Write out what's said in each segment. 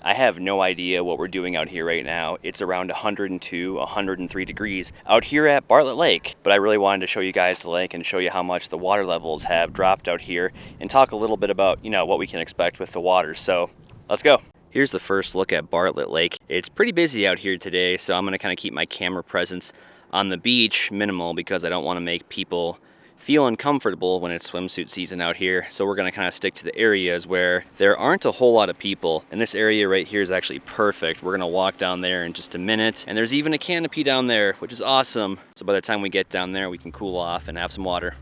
I have no idea what we're doing out here right now. It's around 102, 103 degrees out here at Bartlett Lake. But I really wanted to show you guys the lake and show you how much the water levels have dropped out here and talk a little bit about, what we can expect with the water. So let's go. Here's the first look at Bartlett Lake. It's pretty busy out here today, so I'm gonna kind of keep my camera presence on the beach minimal because I don't want to make people feel uncomfortable when it's swimsuit season out here. So we're gonna kind of stick to the areas where there aren't a whole lot of people. And this area right here is actually perfect. We're gonna walk down there in just a minute. And there's even a canopy down there, which is awesome. So by the time we get down there, we can cool off and have some water.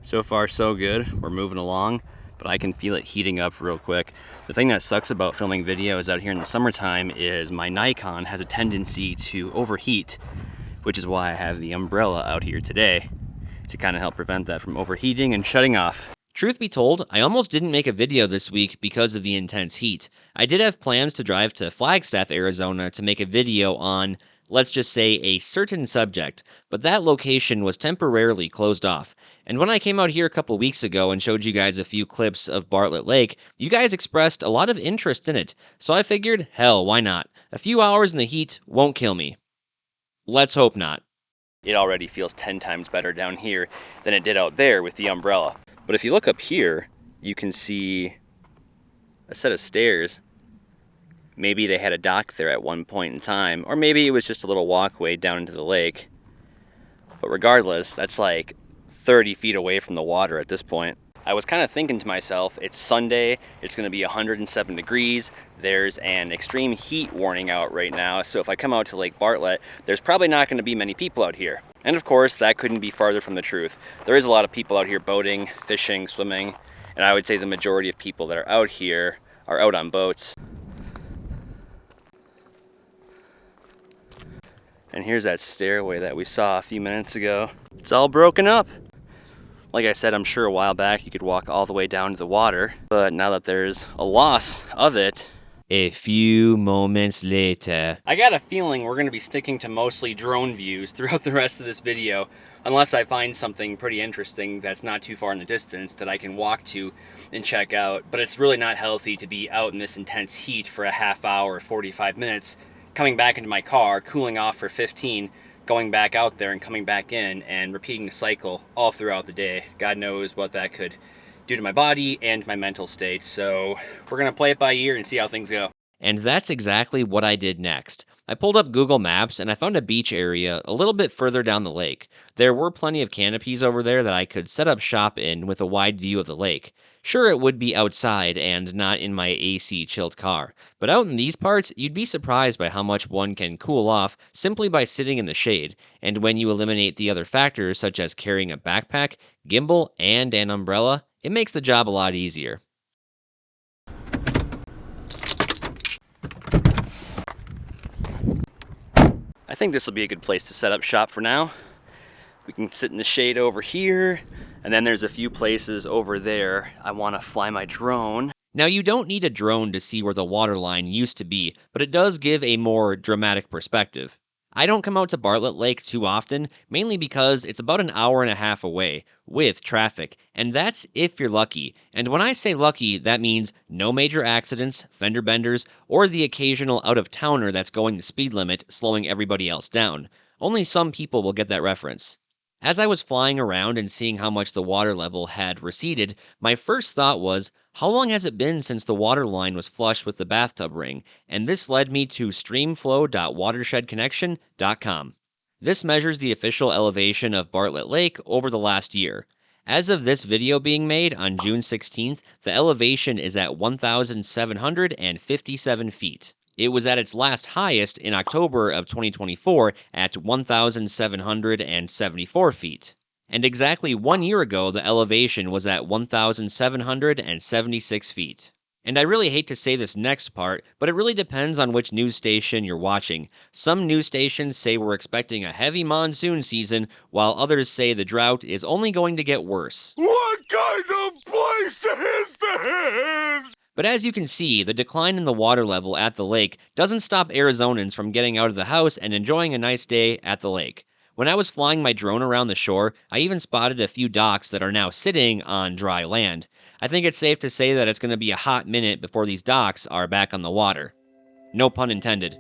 So far so good, we're moving along, but I can feel it heating up real quick. The thing that sucks about filming videos out here in the summertime is my Nikon has a tendency to overheat, which is why I have the umbrella out here today to kind of help prevent that from overheating and shutting off. Truth be told, I almost didn't make a video this week because of the intense heat. I did have plans to drive to Flagstaff, Arizona to make a video on, let's just say, a certain subject, but that location was temporarily closed off. And when I came out here a couple weeks ago and showed you guys a few clips of Bartlett Lake, you guys expressed a lot of interest in it. So I figured, hell, why not? A few hours in the heat won't kill me. Let's hope not. It already feels 10 times better down here than it did out there with the umbrella. But if you look up here, you can see a set of stairs. Maybe they had a dock there at one point in time, or maybe it was just a little walkway down into the lake. But regardless, that's like 30 feet away from the water at this point. I was kind of thinking to myself, it's Sunday, it's going to be 107 degrees, there's an extreme heat warning out right now, so if I come out to Lake Bartlett, there's probably not going to be many people out here. And of course, that couldn't be farther from the truth. There is a lot of people out here boating, fishing, swimming, and I would say the majority of people that are out here are out on boats. And here's that stairway that we saw a few minutes ago. It's all broken up. Like I said, I'm sure a while back you could walk all the way down to the water, but now that there's a loss of it. A few moments later. I got a feeling we're going to be sticking to mostly drone views throughout the rest of this video, unless I find something pretty interesting that's not too far in the distance that I can walk to and check out. But it's really not healthy to be out in this intense heat for a half hour, 45 minutes, coming back into my car, cooling off for 15, going back out there and coming back in and repeating the cycle all throughout the day. God knows what that could do to my body and my mental state. So we're going to play it by ear and see how things go. And that's exactly what I did next. I pulled up Google Maps and I found a beach area a little bit further down the lake. There were plenty of canopies over there that I could set up shop in with a wide view of the lake. Sure, it would be outside and not in my AC chilled car, but out in these parts, you'd be surprised by how much one can cool off simply by sitting in the shade. And when you eliminate the other factors such as carrying a backpack, gimbal, and an umbrella, it makes the job a lot easier. I think this will be a good place to set up shop for now. We can sit in the shade over here, and then there's a few places over there. I want to fly my drone. Now, you don't need a drone to see where the water line used to be, but it does give a more dramatic perspective. I don't come out to Bartlett Lake too often, mainly because it's about an hour and a half away, with traffic, and that's if you're lucky. And when I say lucky, that means no major accidents, fender benders, or the occasional out-of-towner that's going the speed limit, slowing everybody else down. Only some people will get that reference. As I was flying around and seeing how much the water level had receded, my first thought was, how long has it been since the water line was flush with the bathtub ring? And this led me to streamflow.watershedconnection.com. This measures the official elevation of Bartlett Lake over the last year. As of this video being made on June 16th, the elevation is at 1,757 feet. It was at its last highest in October of 2024 at 1,774 feet. And exactly 1 year ago, the elevation was at 1,776 feet. And I really hate to say this next part, but it really depends on which news station you're watching. Some news stations say we're expecting a heavy monsoon season, while others say the drought is only going to get worse. What kind of place is this? But as you can see, the decline in the water level at the lake doesn't stop Arizonans from getting out of the house and enjoying a nice day at the lake. When I was flying my drone around the shore, I even spotted a few docks that are now sitting on dry land. I think it's safe to say that it's going to be a hot minute before these docks are back on the water. No pun intended.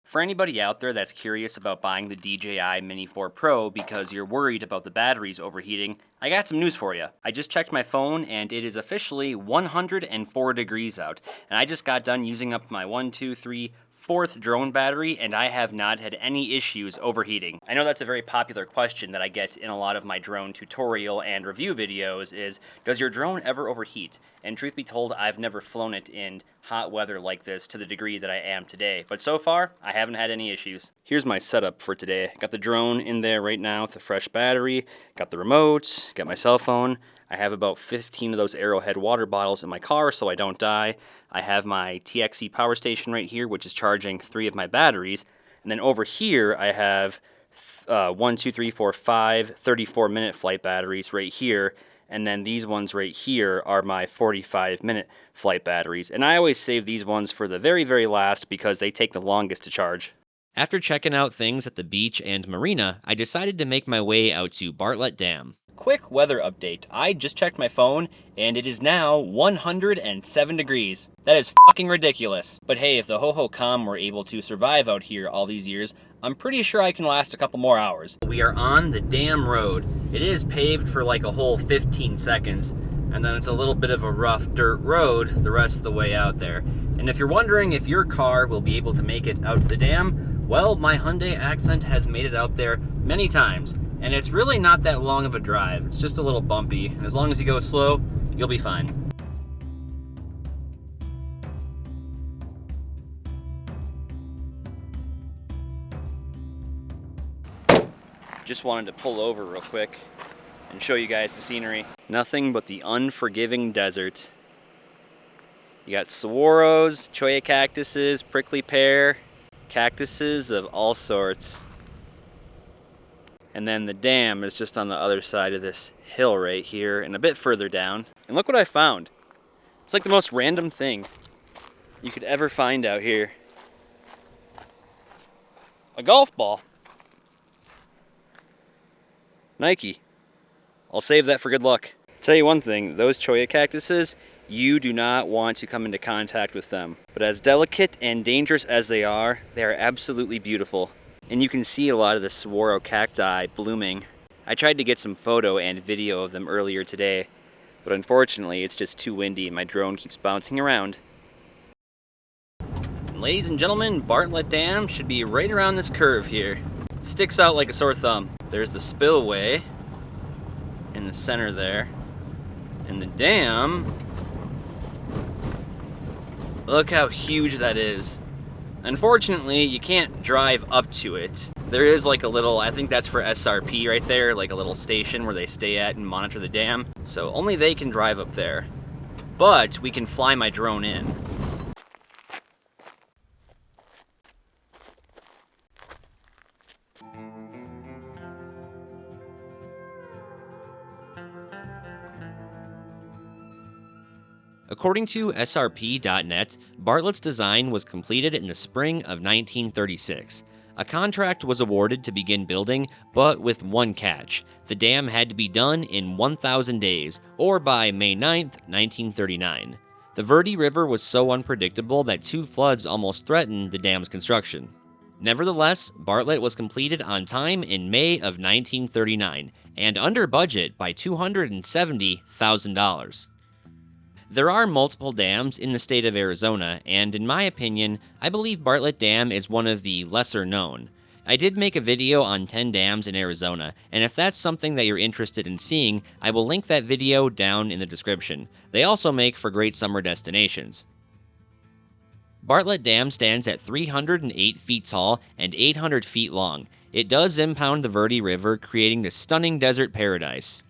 For anybody out there that's curious about buying the DJI Mini 4 Pro because you're worried about the batteries overheating, I got some news for you. I just checked my phone and it is officially 104 degrees out. And I just got done using up my 4th drone battery and I have not had any issues overheating. I know that's a very popular question that I get in a lot of my drone tutorial and review videos is, does your drone ever overheat? And truth be told, I've never flown it in hot weather like this to the degree that I am today. But so far, I haven't had any issues. Here's my setup for today. Got the drone in there right now with a fresh battery, got the remote, got my cell phone. I have about 15 of those Arrowhead water bottles in my car so I don't die. I have my TXE power station right here, which is charging 3 of my batteries. And then over here, I have 1, 2, 3, 4, 5 34-minute flight batteries right here. And then these ones right here are my 45-minute flight batteries. And I always save these ones for the very, very last because they take the longest to charge. After checking out things at the beach and marina, I decided to make my way out to Bartlett Dam. Quick weather update. I just checked my phone and it is now 107 degrees. That is fucking ridiculous. But hey, if the Ho-Ho-Com were able to survive out here all these years, I'm pretty sure I can last a couple more hours. We are on the dam road. It is paved for like a whole 15 seconds, and then it's a little bit of a rough dirt road the rest of the way out there. And if you're wondering if your car will be able to make it out to the dam, well, my Hyundai Accent has made it out there many times. And it's really not that long of a drive. It's just a little bumpy. And as long as you go slow, you'll be fine. Just wanted to pull over real quick and show you guys the scenery. Nothing but the unforgiving desert. You got saguaros, cholla cactuses, prickly pear, cactuses of all sorts. And then the dam is just on the other side of this hill right here and a bit further down. And look what I found. It's like the most random thing you could ever find out here. A golf ball. Nike. I'll save that for good luck. Tell you one thing, those cholla cactuses, you do not want to come into contact with them. But as delicate and dangerous as they are absolutely beautiful. And you can see a lot of the saguaro cacti blooming. I tried to get some photo and video of them earlier today, but unfortunately it's just too windy and my drone keeps bouncing around. And ladies and gentlemen, Bartlett Dam should be right around this curve here. It sticks out like a sore thumb. There's the spillway in the center there. And the dam, look how huge that is. Unfortunately, you can't drive up to it. There is like a little, I think that's for SRP right there, like a little station where they stay at and monitor the dam. So only they can drive up there. But we can fly my drone in. According to SRP.net, Bartlett's design was completed in the spring of 1936. A contract was awarded to begin building, but with one catch. The dam had to be done in 1,000 days, or by May 9, 1939. The Verde River was so unpredictable that 2 floods almost threatened the dam's construction. Nevertheless, Bartlett was completed on time in May of 1939, and under budget by $270,000. There are multiple dams in the state of Arizona, and in my opinion, I believe Bartlett Dam is one of the lesser known. I did make a video on 10 dams in Arizona, and if that's something that you're interested in seeing, I will link that video down in the description. They also make for great summer destinations. Bartlett Dam stands at 308 feet tall and 800 feet long. It does impound the Verde River, creating this stunning desert paradise.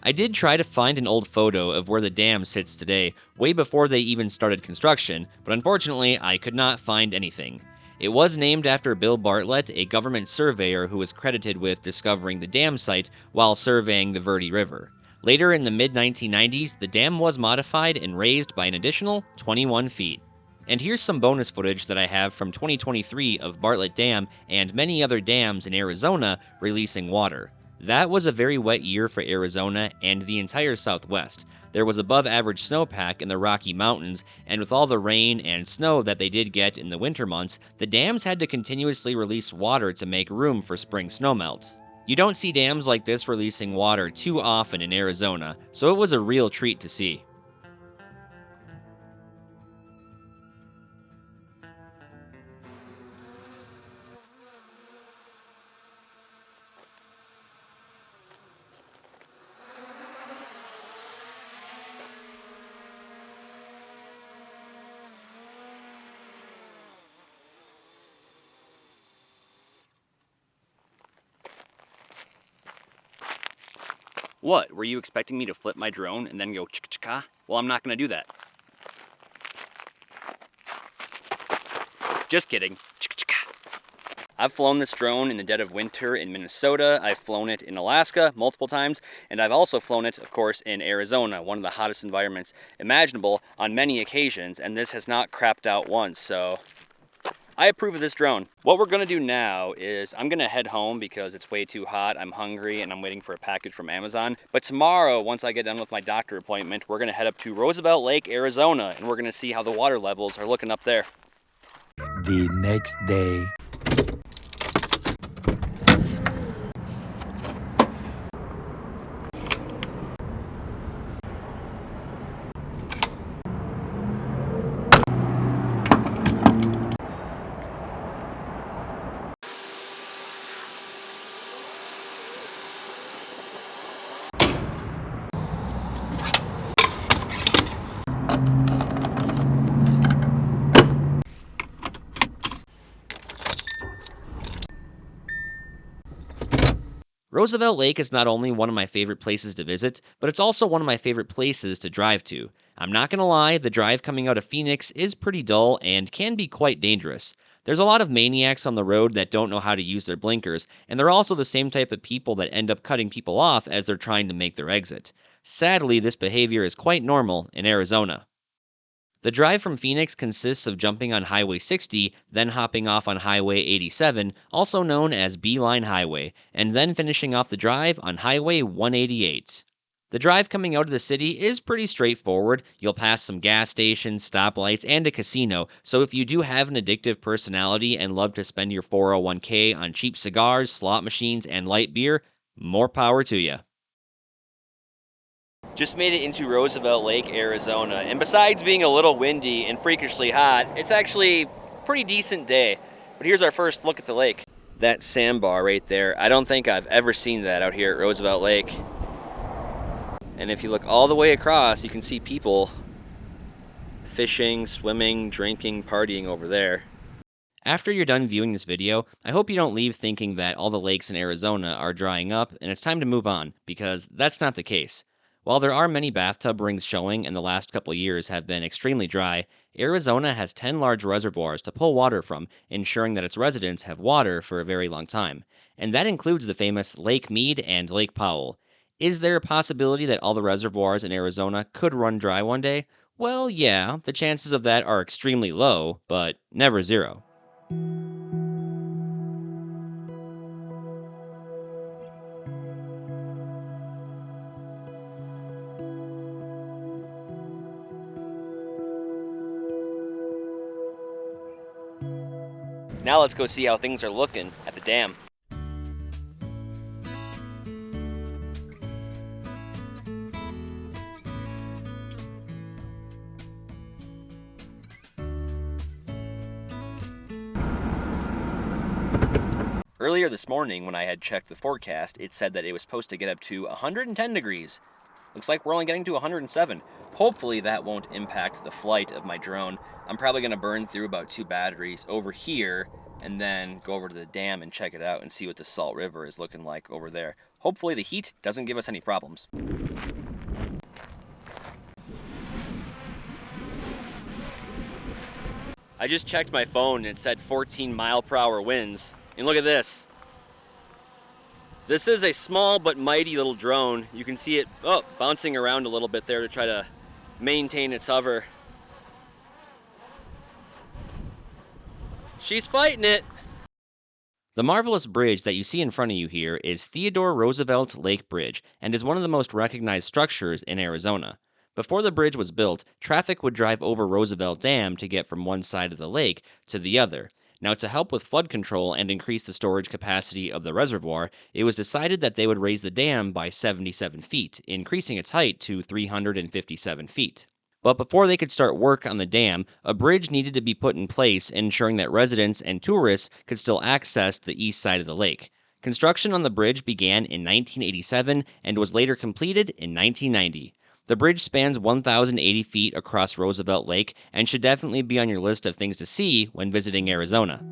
I did try to find an old photo of where the dam sits today, way before they even started construction, but unfortunately I could not find anything. It was named after Bill Bartlett, a government surveyor who was credited with discovering the dam site while surveying the Verde River. Later in the mid-1990s, the dam was modified and raised by an additional 21 feet. And here's some bonus footage that I have from 2023 of Bartlett Dam and many other dams in Arizona releasing water. That was a very wet year for Arizona and the entire Southwest. There was above average snowpack in the Rocky Mountains, and with all the rain and snow that they did get in the winter months, the dams had to continuously release water to make room for spring snowmelt. You don't see dams like this releasing water too often in Arizona, so it was a real treat to see. What, were you expecting me to flip my drone and then go chicka-chicka? Well, I'm not going to do that. Just kidding. Chicka-chicka. I've flown this drone in the dead of winter in Minnesota, I've flown it in Alaska multiple times, and I've also flown it, of course, in Arizona, one of the hottest environments imaginable, on many occasions, and this has not crapped out once, so I approve of this drone. What we're gonna do now is I'm gonna head home because it's way too hot, I'm hungry, and I'm waiting for a package from Amazon. But tomorrow, once I get done with my doctor appointment, we're gonna head up to Roosevelt Lake, Arizona, and we're gonna see how the water levels are looking up there. The next day. Roosevelt Lake is not only one of my favorite places to visit, but it's also one of my favorite places to drive to. I'm not gonna lie, the drive coming out of Phoenix is pretty dull and can be quite dangerous. There's a lot of maniacs on the road that don't know how to use their blinkers, and they're also the same type of people that end up cutting people off as they're trying to make their exit. Sadly, this behavior is quite normal in Arizona. The drive from Phoenix consists of jumping on Highway 60, then hopping off on Highway 87, also known as Beeline Highway, and then finishing off the drive on Highway 188. The drive coming out of the city is pretty straightforward. You'll pass some gas stations, stoplights, and a casino, so if you do have an addictive personality and love to spend your 401k on cheap cigars, slot machines, and light beer, more power to you. Just made it into Roosevelt Lake, Arizona, and besides being a little windy and freakishly hot, it's actually a pretty decent day. But here's our first look at the lake. That sandbar right there, I don't think I've ever seen that out here at Roosevelt Lake. And if you look all the way across, you can see people fishing, swimming, drinking, partying over there. After you're done viewing this video, I hope you don't leave thinking that all the lakes in Arizona are drying up and it's time to move on, because that's not the case. While there are many bathtub rings showing and the last couple years have been extremely dry, Arizona has 10 large reservoirs to pull water from, ensuring that its residents have water for a very long time. And that includes the famous Lake Mead and Lake Powell. Is there a possibility that all the reservoirs in Arizona could run dry one day? Well, yeah, the chances of that are extremely low, but never zero. Now let's go see how things are looking at the dam. Earlier this morning, when I had checked the forecast, it said that it was supposed to get up to 110 degrees. Looks like we're only getting to 107. Hopefully that won't impact the flight of my drone. I'm probably going to burn through about 2 batteries over here and then go over to the dam and check it out and see what the Salt River is looking like over there. Hopefully the heat doesn't give us any problems. I just checked my phone and it said 14-mile-per-hour winds. And look at this. This is a small but mighty little drone. You can see it bouncing around a little bit there to try to maintain its hover. She's fighting it. The marvelous bridge that you see in front of you here is Theodore Roosevelt Lake Bridge and is one of the most recognized structures in Arizona. Before the bridge was built, traffic would drive over Roosevelt Dam to get from one side of the lake to the other. Now, to help with flood control and increase the storage capacity of the reservoir, it was decided that they would raise the dam by 77 feet, increasing its height to 357 feet. But before they could start work on the dam, a bridge needed to be put in place, ensuring that residents and tourists could still access the east side of the lake. Construction on the bridge began in 1987 and was later completed in 1990. The bridge spans 1,080 feet across Roosevelt Lake and should definitely be on your list of things to see when visiting Arizona.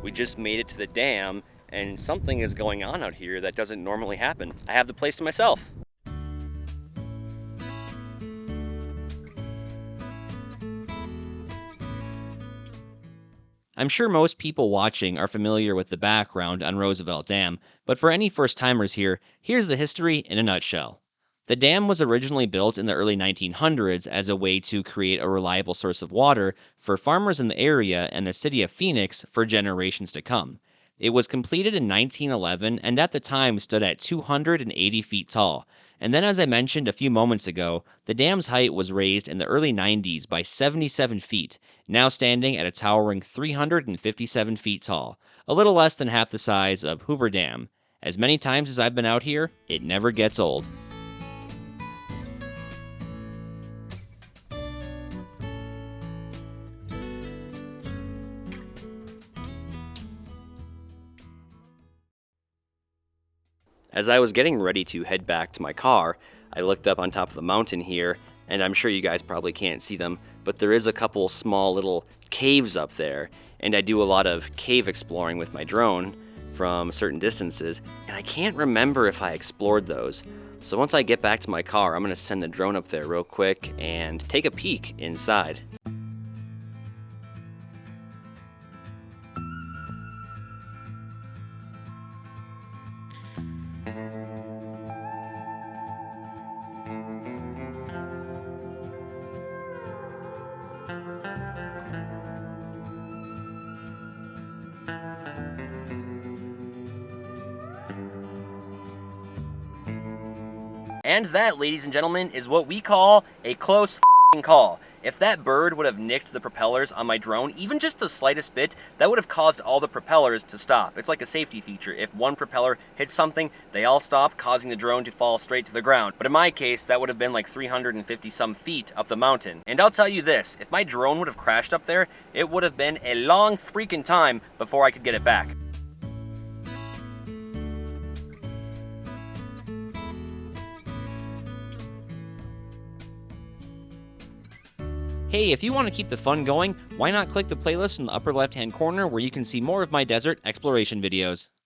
We just made it to the dam, and something is going on out here that doesn't normally happen. I have the place to myself. I'm sure most people watching are familiar with the background on Roosevelt Dam, but for any first-timers here, here's the history in a nutshell. The dam was originally built in the early 1900s as a way to create a reliable source of water for farmers in the area and the city of Phoenix for generations to come. It was completed in 1911 and at the time stood at 280 feet tall. And then, as I mentioned a few moments ago, the dam's height was raised in the early 90s by 77 feet, now standing at a towering 357 feet tall, a little less than half the size of Hoover Dam. As many times as I've been out here, it never gets old. As I was getting ready to head back to my car, I looked up on top of the mountain here, and I'm sure you guys probably can't see them, but there is a couple small little caves up there, and I do a lot of cave exploring with my drone from certain distances, and I can't remember if I explored those. So once I get back to my car, I'm going to send the drone up there real quick and take a peek inside. And that, ladies and gentlemen, is what we call a close call. If that bird would have nicked the propellers on my drone, even just the slightest bit, that would have caused all the propellers to stop. It's like a safety feature. If one propeller hits something, they all stop, causing the drone to fall straight to the ground. But in my case, that would have been like 350 some feet up the mountain. And I'll tell you this, if my drone would have crashed up there, it would have been a long freaking time before I could get it back. Hey, if you want to keep the fun going, why not click the playlist in the upper left-hand corner where you can see more of my desert exploration videos.